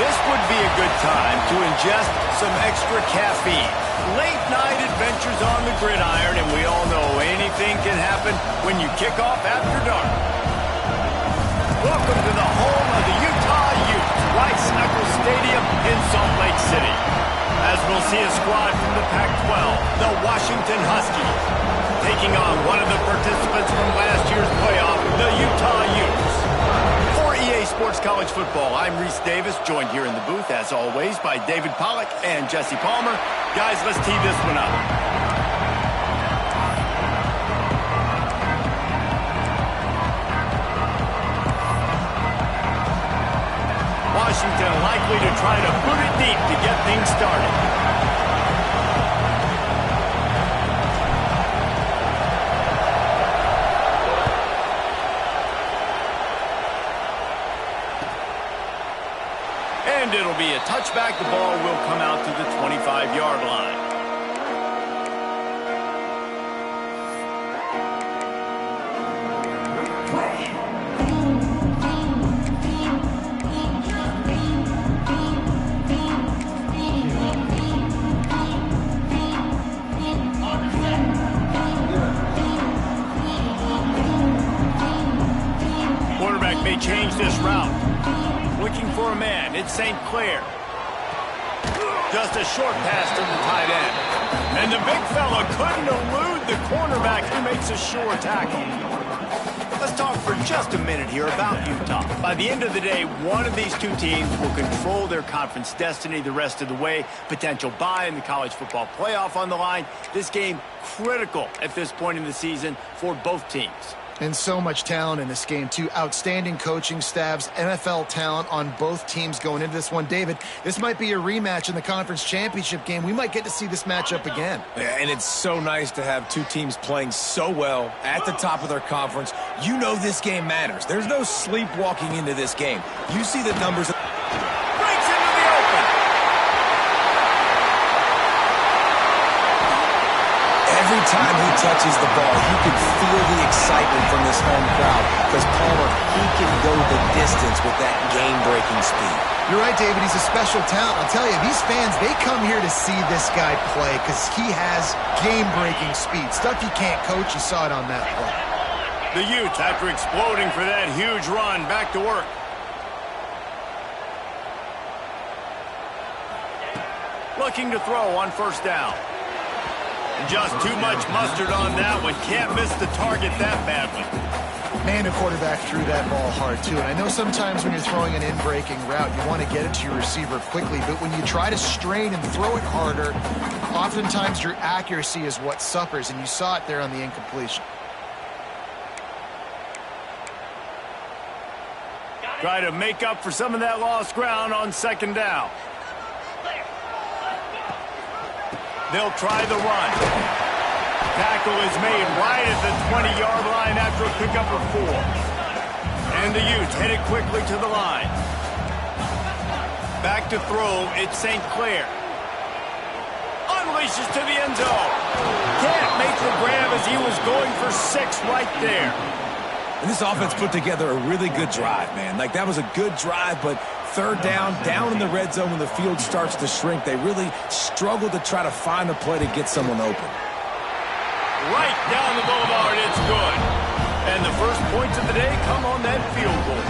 This would be a good time to ingest some extra caffeine. Late night adventures on the gridiron, and we all know anything can happen when you kick off after dark. Welcome to the home of the Utah Utes, Rice-Eccles Stadium in Salt Lake City. As we'll see a squad from the Pac-12, the Washington Huskies, taking on one of the participants from last year's playoff, the Utah Utes. For EA Sports College Football, I'm Reese Davis, joined here in the booth, as always, by David Pollack and Jesse Palmer. Guys, let's tee this one up. Washington likely to try to put it deep to get things started. And it'll be a touchback. The ball will come out to the 25-yard line. Quarterback may change this route. Looking for a man. It's St. Clair. Just a short pass to the tight end. And the big fella couldn't elude the cornerback who makes a sure tackle. Let's talk for just a minute here about Utah. By the end of the day, one of these two teams will control their conference destiny the rest of the way. Potential bye in the college football playoff on the line. This game critical at this point in the season for both teams. And so much talent in this game, too. Outstanding coaching staffs, NFL talent on both teams going into this one. David, this might be a rematch in the conference championship game. We might get to see this matchup again. Yeah, and it's so nice to have two teams playing so well at the top of their conference. You know this game matters. There's no sleepwalking into this game. You see the numbers. Breaks into the open. Every time he touches the ball, you can feel the excitement from this home crowd because Palmer, he can go the distance with that game-breaking speed. You're right, David. He's a special talent. I'll tell you, these fans, they come here to see this guy play because he has game-breaking speed. Stuff you can't coach. You saw it on that play. The Utes, after exploding for that huge run, back to work. Looking to throw on first down. Just too much mustard on that one. Can't miss the target that badly. Man, the quarterback threw that ball hard, too. And I know sometimes when you're throwing an in-breaking route, you want to get it to your receiver quickly. But when you try to strain and throw it harder, oftentimes your accuracy is what suffers. And you saw it there on the incompletion. Try to make up for some of that lost ground on second down. They'll try the run. Tackle is made right at the 20-yard line after a pickup of 4. And the Utes headed quickly to the line. Back to throw, it's St. Clair. Unleashes to the end zone. Can't make the grab as he was going for 6 right there. And this offense put together a really good drive, man. Like, that was a good drive, but third down in the red zone when the field starts to shrink, they really struggle to try to find a play to get someone open. Right down the boulevard, it's good. And the first points of the day come on that field goal.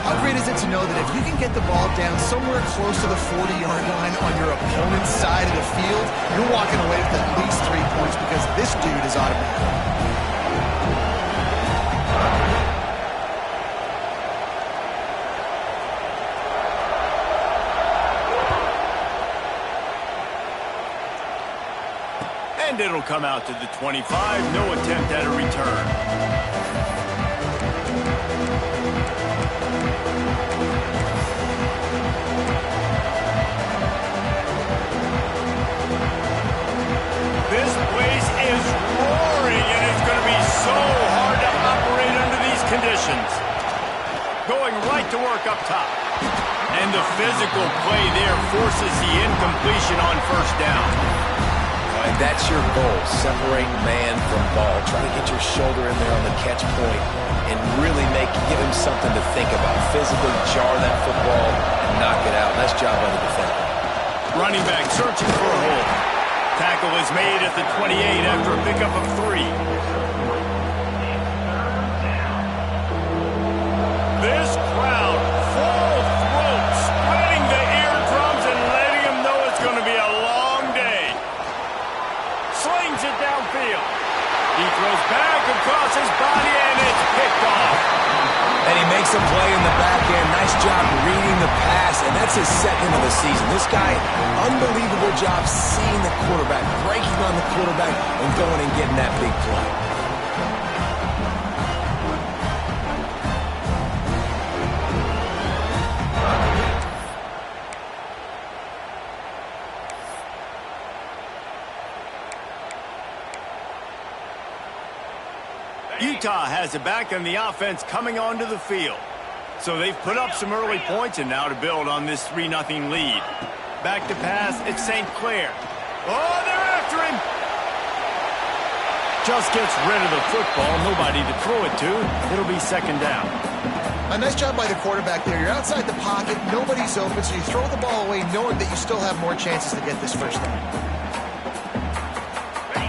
How great is it to know that if you can get the ball down somewhere close to the 40-yard line on your opponent's side of the field, you're walking away with at least 3 points because this dude is automatic. And it'll come out to the 25. No attempt at a return. This place is roaring, and it's going to be so hard to operate under these conditions. Going right to work up top. And the physical play there forces the incompletion on first down. And that's your goal, separate man from ball. Try to get your shoulder in there on the catch point and really give him something to think about. Physically jar that football knock it out. Nice job by the defender. Running back searching for a hole. Tackle is made at the 28 after a pickup of 3. This crowd, full throat, spreading the eardrums and letting them know it's going to be a long day. Slings it downfield. He throws back across his body, and it's picked off. And he makes a play in the back end. Nice job reading the pass, and that's his second of the season. This guy, unbelievable job seeing the quarterback, breaking on the quarterback, and going and getting that big play. Utah has it back on the offense coming onto the field. So they've put up some early points and now to build on this 3-0 lead. Back to pass, it's St. Clair. Oh, they're after him. Just gets rid of the football, nobody to throw it to. It'll be second down. A nice job by the quarterback there. You're outside the pocket, nobody's open, so you throw the ball away knowing that you still have more chances to get this first down.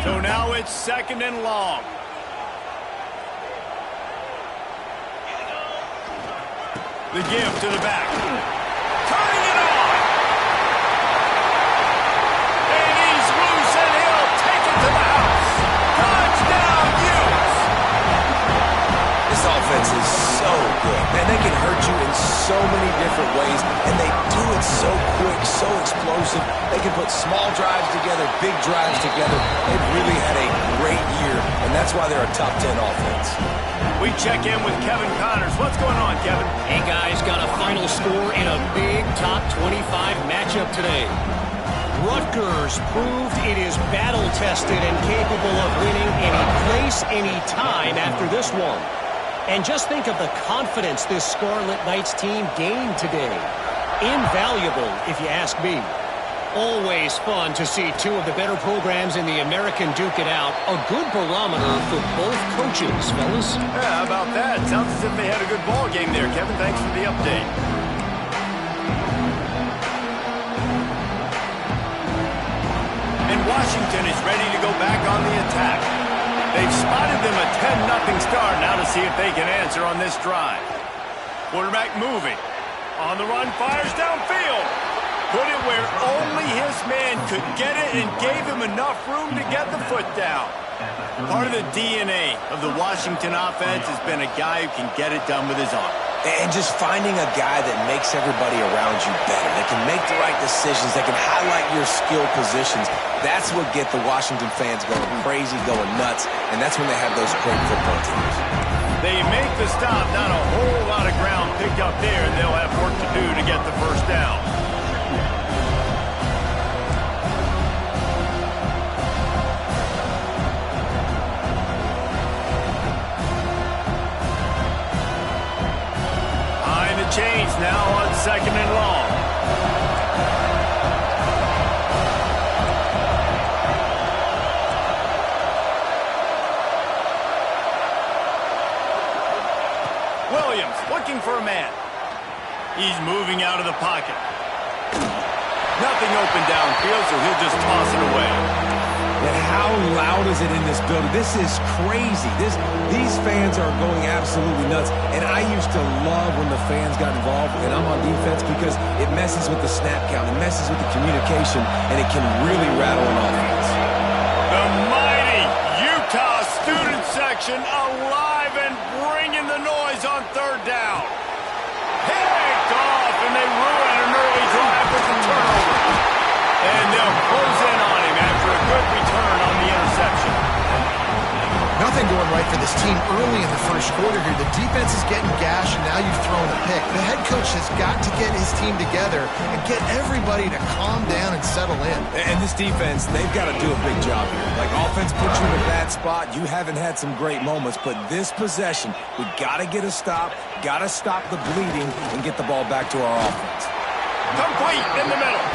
So now it's second and long. The give to the back. Turning it on. And he's loose, and he'll take it to the house. Touchdown, Utes. This offense is so good. Man, they can hurt you in so many different ways, and they do it so quick, so explosive. They can put small drives together, big drives together. They've really had a great year, and that's why they're a top 10 offense. We check in with Kevin Connors. What's going on, Kevin? Hey, guys, got a final score in a big top 25 matchup today. Rutgers proved it is battle-tested and capable of winning any place, any time after this one. And just think of the confidence this Scarlet Knights team gained today. Invaluable, if you ask me. Always fun to see two of the better programs in the American duke it out. A good barometer for both coaches, fellas. Yeah, how about that? Sounds as if they had a good ball game there, Kevin. Thanks for the update. And Washington is ready to go back on the attack. They've spotted them a 10-0 start. Now to see if they can answer on this drive. Quarterback moving. On the run, fires downfield. Put it where only his man could get it and gave him enough room to get the foot down. Part of the DNA of the Washington offense has been a guy who can get it done with his arm. And just finding a guy that makes everybody around you better, that can make the right decisions, that can highlight your skill positions. That's what gets the Washington fans going crazy, going nuts, and that's when they have those great football teams. They make the stop, not a whole lot of ground picked up there, and they'll have work to do to get the first down. Change now on second and long. Williams looking for a man. He's moving out of the pocket. Nothing open downfield, so he'll just toss it away. And how loud is it in this building? This is crazy. These fans are going absolutely nuts. And I used to love when the fans got involved, and I'm on defense, because it messes with the snap count, it messes with the communication, and it can really rattle an offense. The mighty Utah student section alive and bringing the noise on third down. Picked off, and they ruin an early drive with the turnover. And they'll close in on him after a good return on the interception. Nothing going right for this team early in the first quarter here. The defense is getting gashed, and now you've thrown a pick. The head coach has got to get his team together and get everybody to calm down and settle in. And this defense, they've got to do a big job here. Like, offense puts you in a bad spot. You haven't had some great moments, but this possession, we got to get a stop, got to stop the bleeding, and get the ball back to our offense. Complete in the middle.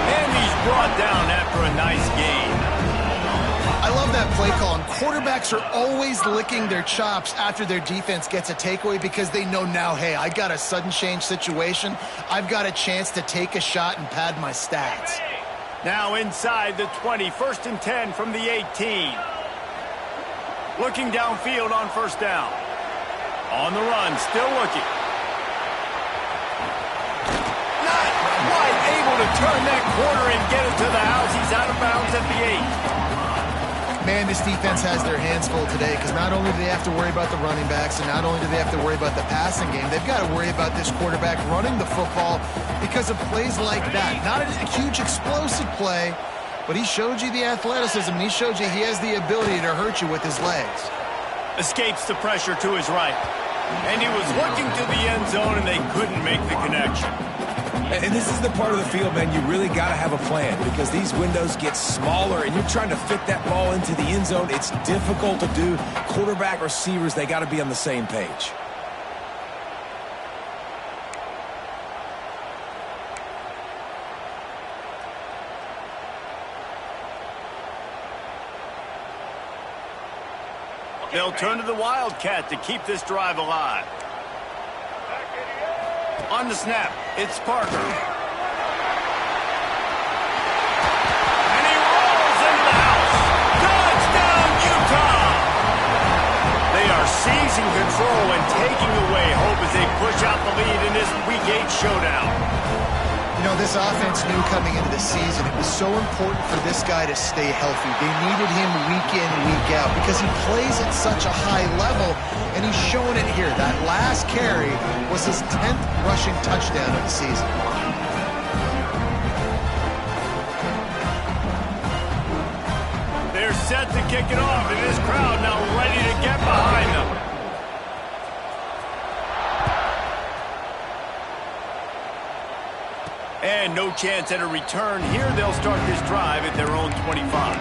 And he's brought down after a nice gain. I love love that play call. And quarterbacks are always licking their chops after their defense gets a takeaway because they know now, hey, I got a sudden change situation. I've got a chance to take a shot and pad my stats. Now inside the 20, 1st and 10 from the 18. Looking downfield on 1st down. On the run, still looking. Not quite able to turn that corner and get it to the house. He's out of bounds at the 8. Man, this defense has their hands full today because not only do they have to worry about the running backs and not only do they have to worry about the passing game, they've got to worry about this quarterback running the football because of plays like that. Not a huge explosive play, but he showed you the athleticism. He showed you he has the ability to hurt you with his legs. Escapes the pressure to his right. And he was looking to the end zone and they couldn't make the connection. And this is the part of the field, man, you really got to have a plan because these windows get smaller and you're trying to fit that ball into the end zone. It's difficult to do. Quarterback, receivers, they got to be on the same page. They'll turn to the Wildcat to keep this drive alive. On the snap, it's Parker. And he rolls into the house. Touchdown, Utah! They are seizing control and taking away hope as they push out the lead in this Week 8 showdown. You know, this offense knew coming into the season it was so important for this guy to stay healthy. They needed him week in, week out because he plays at such a high level, and he's showing it here. That last carry was his 10th rushing touchdown of the season. They're set to kick it off, and this crowd now ready to get behind them. And no chance at a return here. They'll start this drive at their own 25.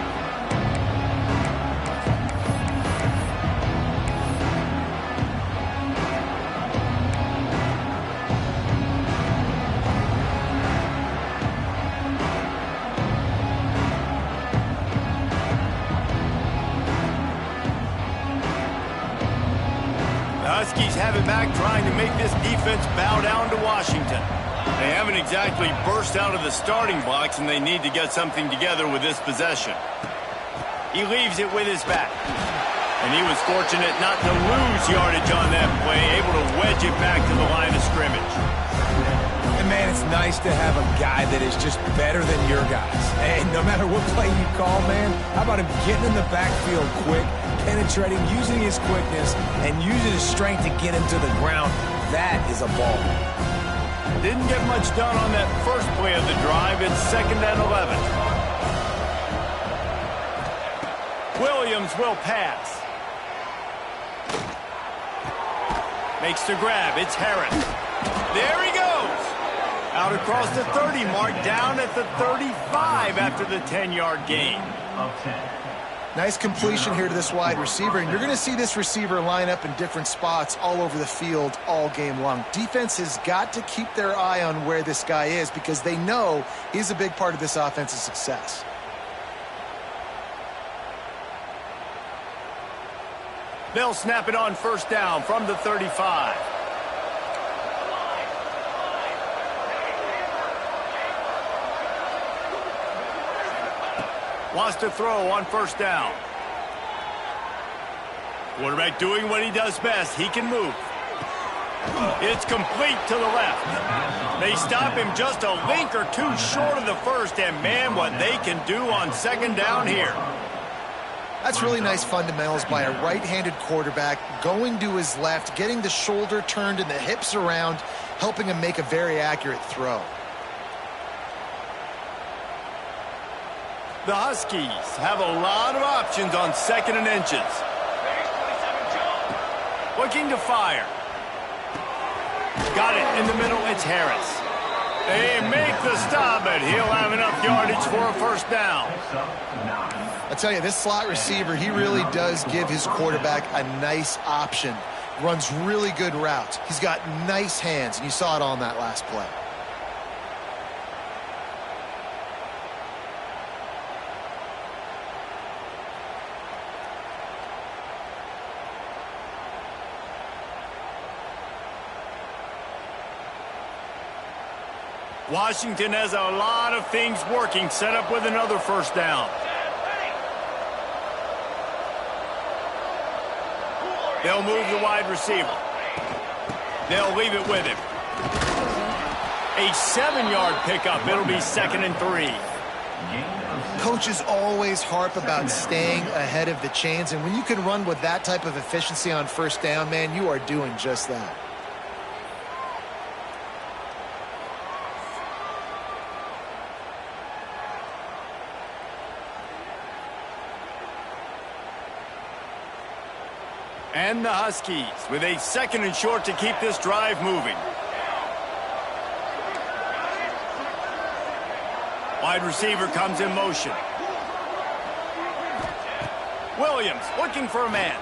The Huskies have it back, trying to make this defense bow down to Washington. They haven't exactly burst out of the starting blocks, and they need to get something together with this possession. He leaves it with his back. And he was fortunate not to lose yardage on that play, able to wedge it back to the line of scrimmage. And, man, it's nice to have a guy that is just better than your guys. And no matter what play you call, man, how about him getting in the backfield quick, penetrating, using his quickness, and using his strength to get him to the ground? That is a ball. Didn't get much done on that first play of the drive. It's 2nd and 11. Williams will pass. Makes the grab. It's Harris. There he goes. Out across the 30 mark, down at the 35 after the 10-yard gain. Nice completion here to this wide receiver, and you're going to see this receiver line up in different spots all over the field all game long. Defense has got to keep their eye on where this guy is because they know he's a big part of this offense's success. They'll snap it on 1st down from the 35. Wants to throw on 1st down. Quarterback doing what he does best. He can move. It's complete to the left. They stop him just a link or two short of the first, and man, what they can do on 2nd down here. That's really nice fundamentals by a right-handed quarterback, going to his left, getting the shoulder turned and the hips around, helping him make a very accurate throw. The Huskies have a lot of options on 2nd and inches. Looking to fire. Got it in the middle. It's Harris. They make the stop, but he'll have enough yardage for a 1st down. I tell you, this slot receiver, he really does give his quarterback a nice option. Runs really good routes. He's got nice hands, and you saw it on that last play. Washington has a lot of things working, set up with another first down. They'll move the wide receiver. They'll leave it with him. A 7-yard pickup. It'll be 2nd and 3. Coaches always harp about staying ahead of the chains, and when you can run with that type of efficiency on first down, man, you are doing just that. And the Huskies with a 2nd and short to keep this drive moving. Wide receiver comes in motion. Williams looking for a man.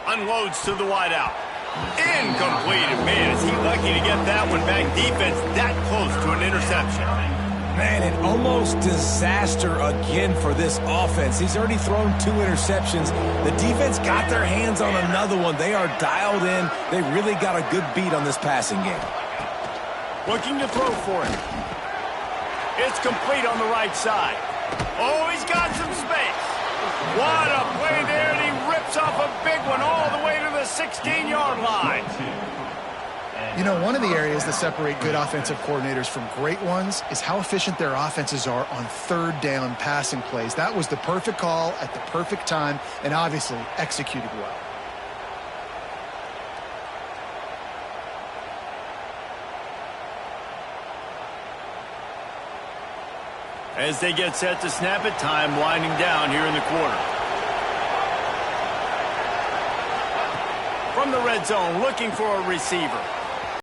Unloads to the wideout. Incomplete. Man, is he lucky to get that one back. Defense that close to an interception. Man, an almost disaster again for this offense. He's already thrown 2 interceptions. The defense got their hands on another one. They are dialed in. They really got a good beat on this passing game. Looking to throw for him. It's complete on the right side. Oh, he's got some space. What a play there, and he rips off a big one all the way to the 16-yard line. You know, one of the areas that separate good offensive coordinators from great ones is how efficient their offenses are on third down passing plays. That was the perfect call at the perfect time and obviously executed well. As they get set to snap it, time winding down here in the quarter. From the red zone, looking for a receiver.